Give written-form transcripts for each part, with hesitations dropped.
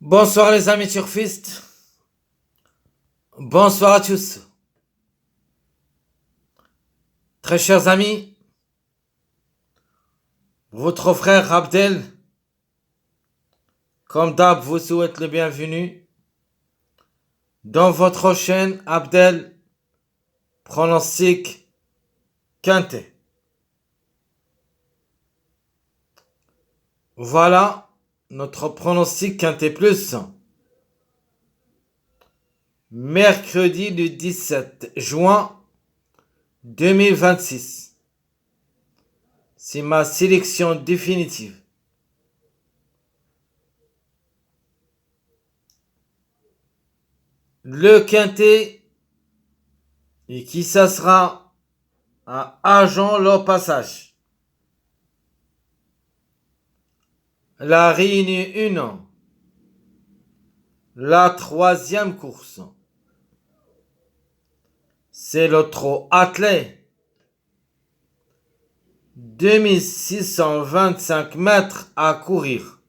Bonsoir les amis turfistes, bonsoir à tous. Très chers amis, votre frère Abdel, comme d'hab, vous souhaite le bienvenu dans votre chaîne Abdel Pronostic Quintet. Voilà notre pronostic Quintet Plus. Mercredi le 17 juin 2026. C'est ma sélection définitive. Le Quintet et qui ça sera à Agen le passage. La Réunion 1. La troisième course. C'est le trot attelé. 2625 mètres à courir.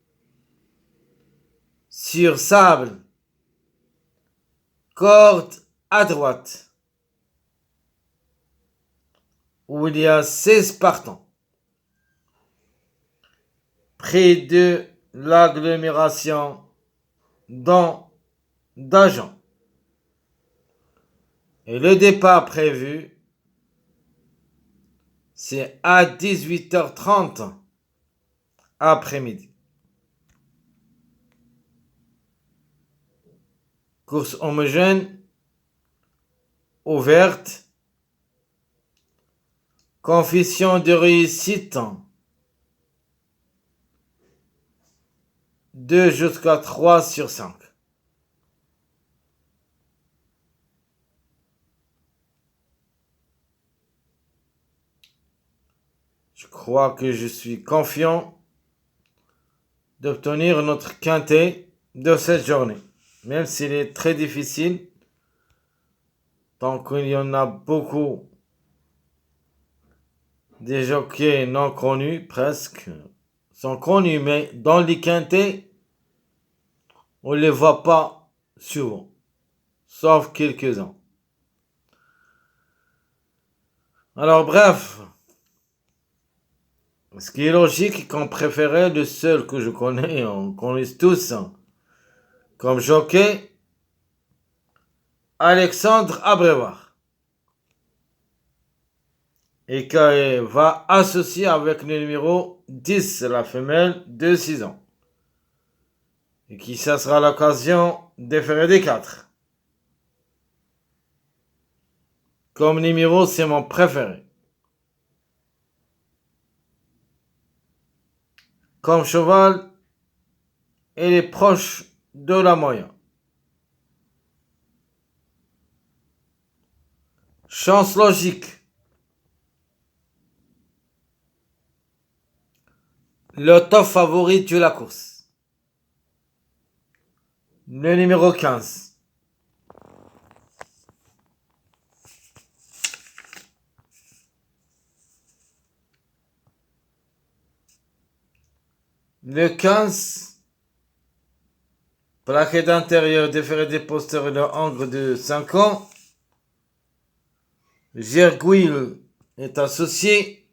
Sur sable. Corde à droite. Où il y a 16 partants. Près de l'agglomération d'Agen. Et le départ prévu, c'est à 18h30 après-midi. Course homogène, ouverte, coefficient de réussite 2 jusqu'à 3 sur 5. Je crois que je suis confiant d'obtenir notre quintet de cette journée, même s'il est très difficile, tant qu'il y en a beaucoup des jockeys non connus, presque, sont connus, mais dans les quintets, on ne les voit pas souvent, sauf quelques-uns. Alors bref, ce qui est logique qu'on préférait le seul que je connais, on connaît tous, comme jockey, Alexandre Abrevard. Et qui va associer avec le numéro 10, la femelle de 6 ans. Et qui ça sera l'occasion de faire des 4. Comme numéro, c'est mon préféré. Comme cheval, il est proche de la moyenne. Chance logique. Le top favori de la course. Le numéro 15. Le 15. Plaquette intérieure déféré des postérieurs de angle de 5 ans. Gerguil est associé.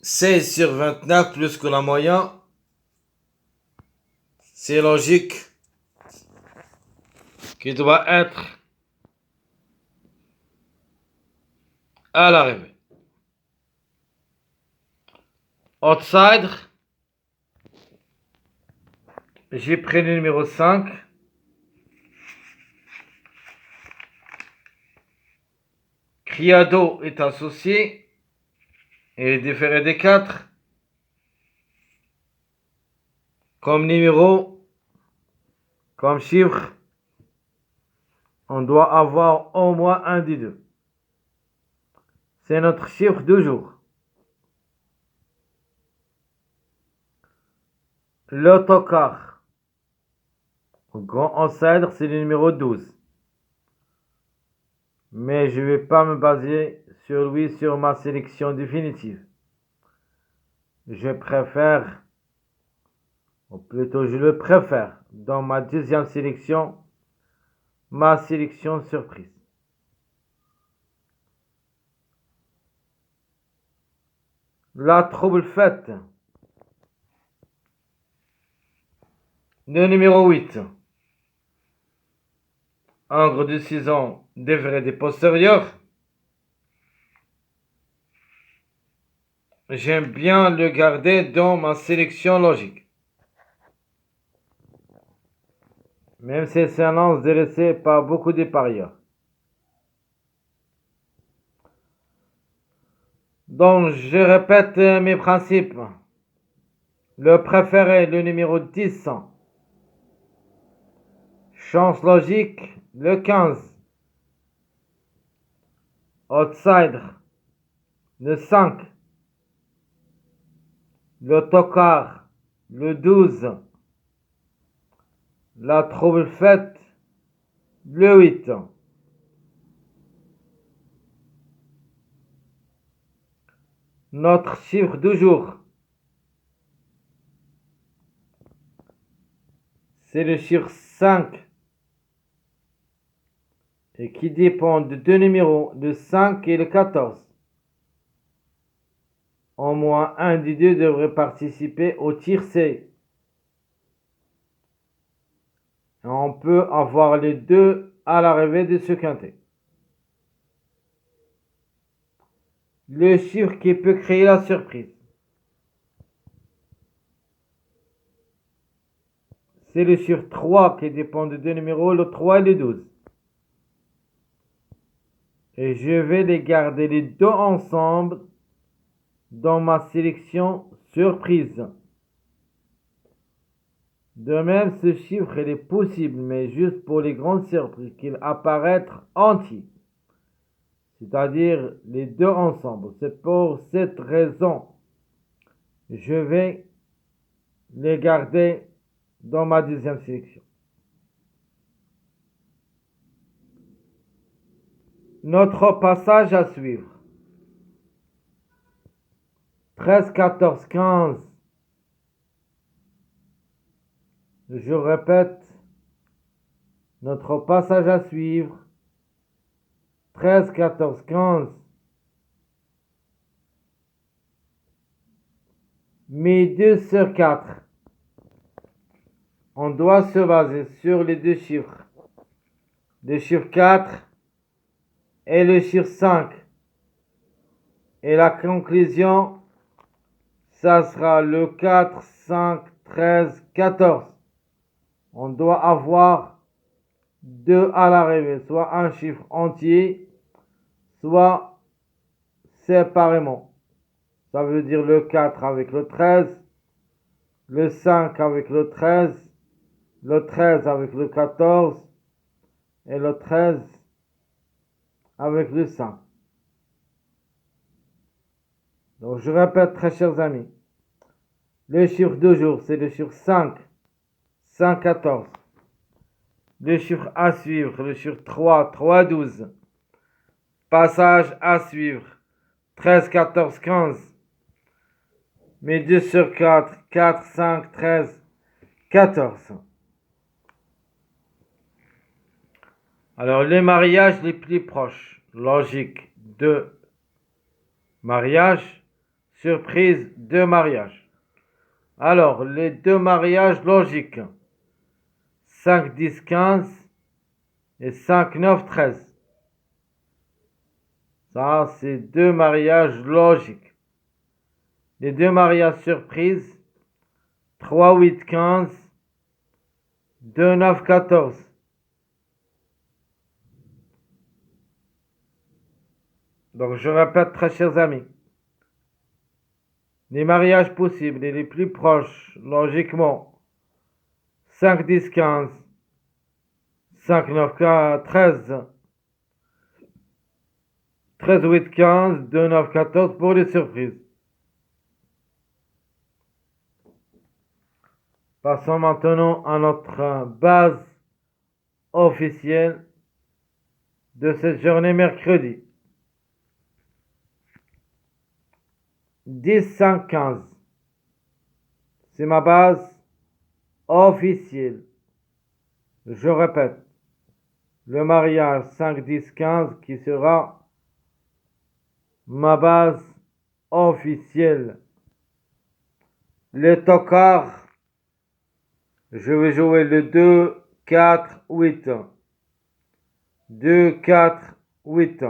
16 sur 29 plus que la moyenne. C'est logique qu'il doit être à l'arrivée. Outsider, j'ai pris le numéro 5. Criado est associé et est différé des 4. Comme numéro, comme chiffre, on doit avoir au moins un des deux. C'est notre chiffre du jour. L'autocar. Grand outsider, c'est le numéro 12. Mais je ne vais pas me baser sur lui sur ma sélection définitive. Je préfère ou plutôt je le préfère, dans ma deuxième sélection, ma sélection surprise. La trouble faite. Le numéro 8. Angre de 6 ans, des des postérieurs. J'aime bien le garder dans ma sélection logique. Même s'il s'annonce délaissé par beaucoup de parieurs. Donc, je répète mes principes. Le préféré, le numéro 10. Chance logique, le 15. Outsider, le 5. Le tocard, le 12. La trouble faite, le 8. Notre chiffre du jour, c'est le chiffre 5. Et qui dépend de deux numéros, le 5 et le 14. Au moins un des deux devrait participer au tiercé. On peut avoir les deux à l'arrivée de ce quintet. Le chiffre qui peut créer la surprise, c'est le chiffre 3 qui dépend de deux numéros, le 3 et le 12. Et je vais les garder les deux ensemble dans ma sélection surprise. De même, ce chiffre il est possible, mais juste pour les grandes surprises, qu'il apparaître entier. C'est-à-dire les deux ensemble. C'est pour cette raison, je vais les garder dans ma deuxième sélection. Notre passage à suivre. 13, 14, 15. Je répète, notre passage à suivre. 13, 14, 15. Mais 2 sur 4. On doit se baser sur les deux chiffres. Le chiffre 4 et le chiffre 5. Et la conclusion, ça sera le 4, 5, 13, 14. On doit avoir 2 à l'arrivée, soit un chiffre entier, soit séparément. Ça veut dire le 4 avec le 13, le 5 avec le 13, le 13 avec le 14 et le 13 avec le 5. Donc je répète, très chers amis, le chiffre de jour, c'est le chiffre 5, 5, 14. Le chiffre à suivre, le chiffre 3, 3, 12. Passage à suivre, 13, 14, 15. Mais 2 sur 4, 4, 5, 13, 14. Alors, les mariages les plus proches, logique de mariage, surprise de mariage. Alors, les deux mariages logiques, 5, 10, 15 et 5, 9, 13. Ça, c'est deux mariages logiques. Les deux mariages surprises, 3, 8, 15, 2, 9, 14. Donc, je répète, très chers amis, les mariages possibles et les plus proches, logiquement, 5, 10, 15, 5, 9, 13, 13, 8, 15, 2, 9, 14 pour les surprises. Passons maintenant à notre base officielle de cette journée mercredi. 10, 5, 15. C'est ma base officiel. Je répète, le mariage 5, 10, 15 qui sera ma base officielle. Les tocards, je vais jouer le 2, 4, 8. 2, 4, 8.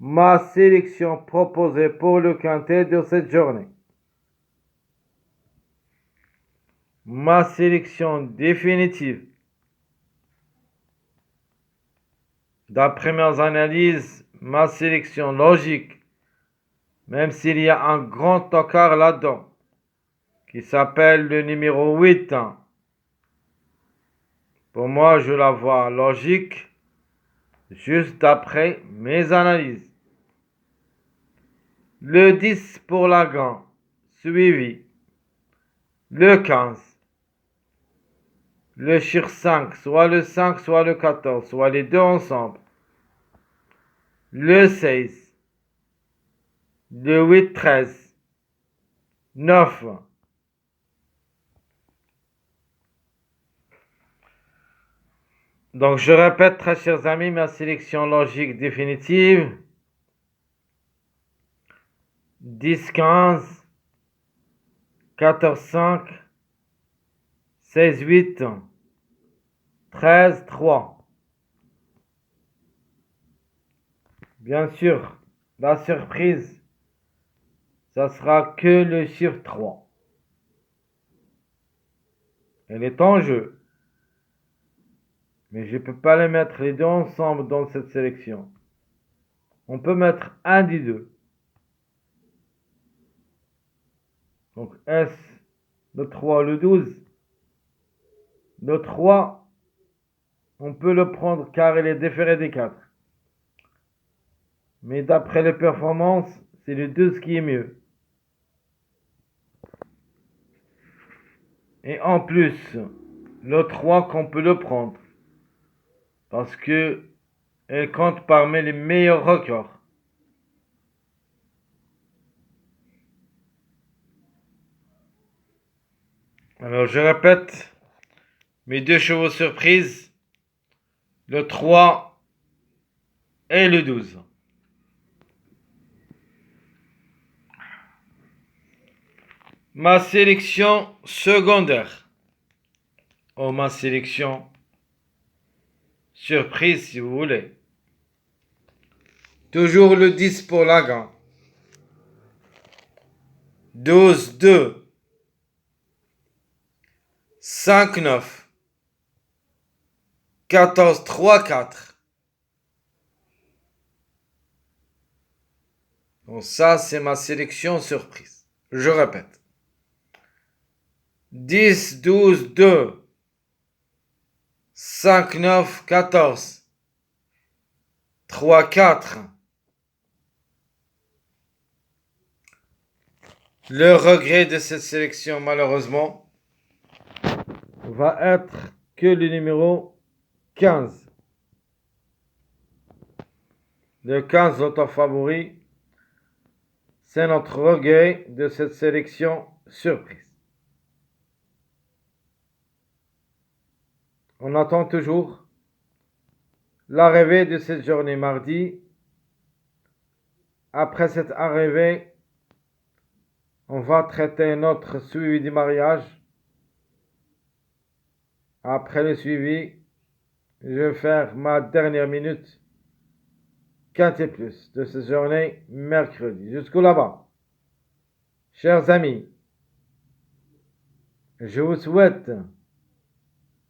Ma sélection proposée pour le quintet de cette journée. Ma sélection définitive. D'après mes analyses, ma sélection logique, même s'il y a un grand tocard là-dedans, qui s'appelle le numéro 8. Pour moi, je la vois logique, juste d'après mes analyses. Le 10 pour la gant, suivi. Le 15. Le chiffre 5, soit le 5, soit le 14, soit les deux ensemble. Le 16. Le 8, 13. 9. Donc, je répète, très chers amis, ma sélection logique définitive. 10, 15, 14, 5, 16, 8, 13, 3. Bien sûr, la surprise, ça sera que le chiffre 3. Elle est en jeu. Mais je ne peux pas les mettre les deux ensemble dans cette sélection. On peut mettre un des deux. Donc S, le 3, le 12. Le 3, on peut le prendre car il est déféré des 4. Mais d'après les performances, c'est le 12 qui est mieux. Et en plus, le 3 qu'on peut le prendre. Parce que elle compte parmi les meilleurs records. Alors je répète, mes deux chevaux surprises, le 3 et le 12. Ma sélection secondaire. Oh, ma sélection surprise si vous voulez. Toujours le 10 pour la gant. 12, 2. 5, 9. 14, 3, 4. Donc ça, c'est ma sélection surprise. Je répète. 10, 12, 2. 5, 9, 14. 3, 4. Le regret de cette sélection, malheureusement, va être que le numéro 15. Le 15, notre favori, c'est notre regret de cette sélection surprise. On attend toujours l'arrivée de cette journée mardi. Après cette arrivée, on va traiter notre suivi du mariage. Après le suivi, je vais faire ma dernière minute quintet plus de cette journée mercredi. Jusqu'au là-bas. Chers amis, je vous souhaite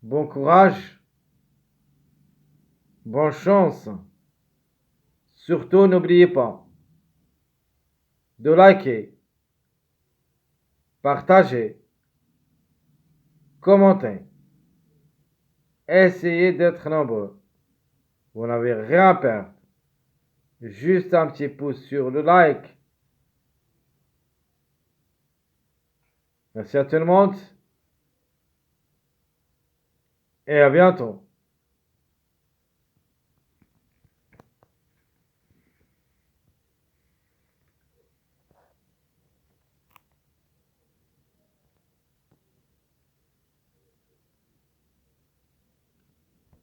bon courage, bonne chance. Surtout, n'oubliez pas de liker, partager, commenter. Essayez d'être nombreux. Vous n'avez rien à perdre. Juste un petit pouce sur le like. Merci à tout le monde et à bientôt.